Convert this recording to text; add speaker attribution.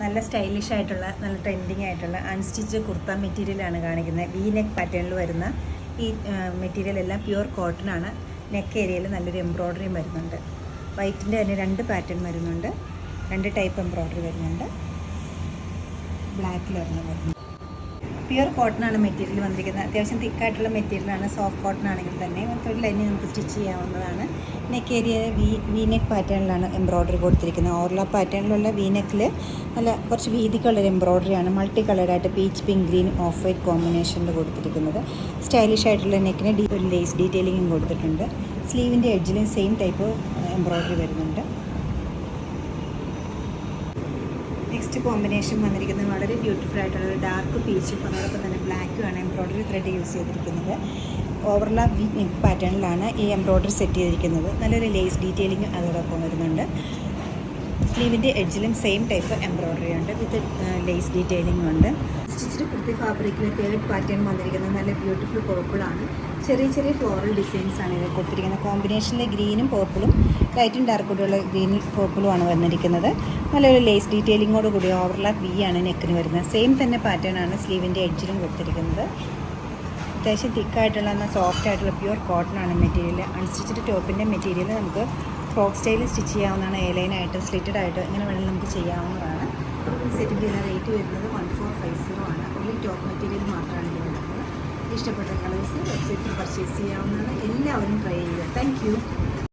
Speaker 1: നല്ല സ്റ്റൈലിഷ് ആയിട്ടുള്ള നല്ല ട്രെൻഡിങ് ആയിട്ടുള്ള അൺസ്റ്റിച്ച് കുർത്ത മെറ്റീരിയലാണ് കാണിക്കുന്നത്. വി നെക്ക് പാറ്റേണിൽ വരുന്ന ഈ മെറ്റീരിയൽ എല്ലാം പ്യുവർ കോട്ടൺ ആണ്. നെക്ക് ഏരിയയിൽ നല്ലൊരു എംബ്രോയ്ഡറിയും വരുന്നുണ്ട്. വൈറ്റിൻ്റെ തന്നെ 2 പാറ്റേൺ വരുന്നുണ്ട്. 2 ടൈപ്പ് എംബ്രോയ്ഡറി വരുന്നുണ്ട്. ബ്ലാക്കിൽ വരുന്നുണ്ട്. പ്യുവർ കോട്ടൺ ആണ് മെറ്റീരിയൽ വന്നിരിക്കുന്നത്. അത്യാവശ്യം തിക്കായിട്ടുള്ള മെറ്റീരിയലാണ്. സോഫ്റ്റ് കോട്ടൺ ആണെങ്കിൽ തന്നെ ഒരു ലൈനിൽ നമുക്ക് സ്റ്റിച്ച് ചെയ്യാവുന്നതാണ്. നെക്ക് ഏരിയ വി നെക്ക് പാറ്റേണിലാണ് എംബ്രോയ്ഡറി കൊടുത്തിരിക്കുന്നത്. ഓവർലാപ്പ് പാറ്റേണിലുള്ള വി നെക്കിൽ നല്ല കുറച്ച് വീതിക്കുള്ളൊരു എംബ്രോയ്ഡറിയാണ് മൾട്ടി കളറായിട്ട് peach pink green off white കോമ്പിനേഷനിൽ കൊടുത്തിരിക്കുന്നത്. സ്റ്റൈലിഷ് ആയിട്ടുള്ള നെക്കിന് ഒരു ലേസ് ഡീറ്റെയിലിങ്ങും കൊടുത്തിട്ടുണ്ട്. സ്ലീവിൻ്റെ എഡ്ജിലും സെയിം ടൈപ്പ് എംബ്രോയ്ഡറി വരുന്നുണ്ട്. നെക്സ്റ്റ് കോമ്പിനേഷൻ വന്നിരിക്കുന്നത് വളരെ ബ്യൂട്ടിഫുൾ ആയിട്ടുള്ള ഡാർക്ക് പീച്ചും അതോടൊപ്പം തന്നെ ബ്ലാക്കുമാണ് എംബ്രോയ്ഡറി ത്രെഡ് യൂസ് ചെയ്തിരിക്കുന്നത്. ഓവർലാപ്പ് വി നെക്ക് പാറ്റേണിലാണ് ഈ എംബ്രോയ്ഡറി സെറ്റ് ചെയ്തിരിക്കുന്നത്. നല്ലൊരു ലേസ് ഡീറ്റെയിലിംഗ് അതോടൊപ്പം വരുന്നുണ്ട്. സ്ലീവിൻ്റെ എഡ്ജിലും സെയിം ടൈപ്പ് എംബ്രോയ്ഡറി ഉണ്ട് വിത്ത് ലേസ് ഡീറ്റെയിലിംഗ് ഉണ്ട്. സ്റ്റിച്ചിഡ് കുർത്തി ഫാബ്രിക്കിൽ 3rd പാറ്റേൺ വന്നിരിക്കുന്നത് നല്ല ബ്യൂട്ടിഫുൾ പേർപ്പിളാണ്. ചെറിയ ചെറിയ ഫ്ലോറൽ ഡിസൈൻസ് ആണ് ഇത് കൊടുത്തിരിക്കുന്നത്. കോമ്പിനേഷനിൽ ഗ്രീനും പേർപ്പിളും ലൈറ്റും ഡാർക്ക് കൂടിയുള്ള ഗ്രീനും പേർപ്പിളുമാണ് വന്നിരിക്കുന്നത്. നല്ലൊരു ലേസ് ഡീറ്റെയിലിങ്ങോട് കൂടി ഓവർലാപ്പ് വി ആണ് നെക്കിന് വരുന്നത്. സെയിം തന്നെ പാറ്റേൺ ആണ് സ്ലീവിൻ്റെ എഡ്ജിലും കൊടുത്തിരിക്കുന്നത്. അത്യാവശ്യം തിക്കായിട്ടുള്ള എന്നാൽ സോഫ്റ്റ് ആയിട്ടുള്ള പ്യുവർ കോട്ടൺ ആണ് മെറ്റീരിയൽ. അൺസ്റ്റിച്ചഡ് ടോപ്പിൻ്റെ മെറ്റീരിയൽ നമുക്ക് ഫ്രോക്ക് സ്റ്റൈലിൽ സ്റ്റിച്ച് ചെയ്യാവുന്നതാണ്. എയർലൈനായിട്ട് സ്ലിറ്റഡ് ആയിട്ട് ഇങ്ങനെ വേണമെങ്കിൽ നമുക്ക് ചെയ്യാവുന്നതാണ്. ഈ സെറ്റിൻ്റെ റേറ്റ് വരുന്നത് 1450 ആണ്. ഓൺലി ടോപ്പ് മെറ്റീരിയൽ മാത്രമാണ് ഇത് വരുന്നത്. ഇഷ്ടപ്പെട്ട കളേഴ്സ് വെബ്സൈറ്റിൽ പർച്ചേസ് ചെയ്യാവുന്നതാണ്. എല്ലാവരും ട്രൈ ചെയ്യുക. താങ്ക്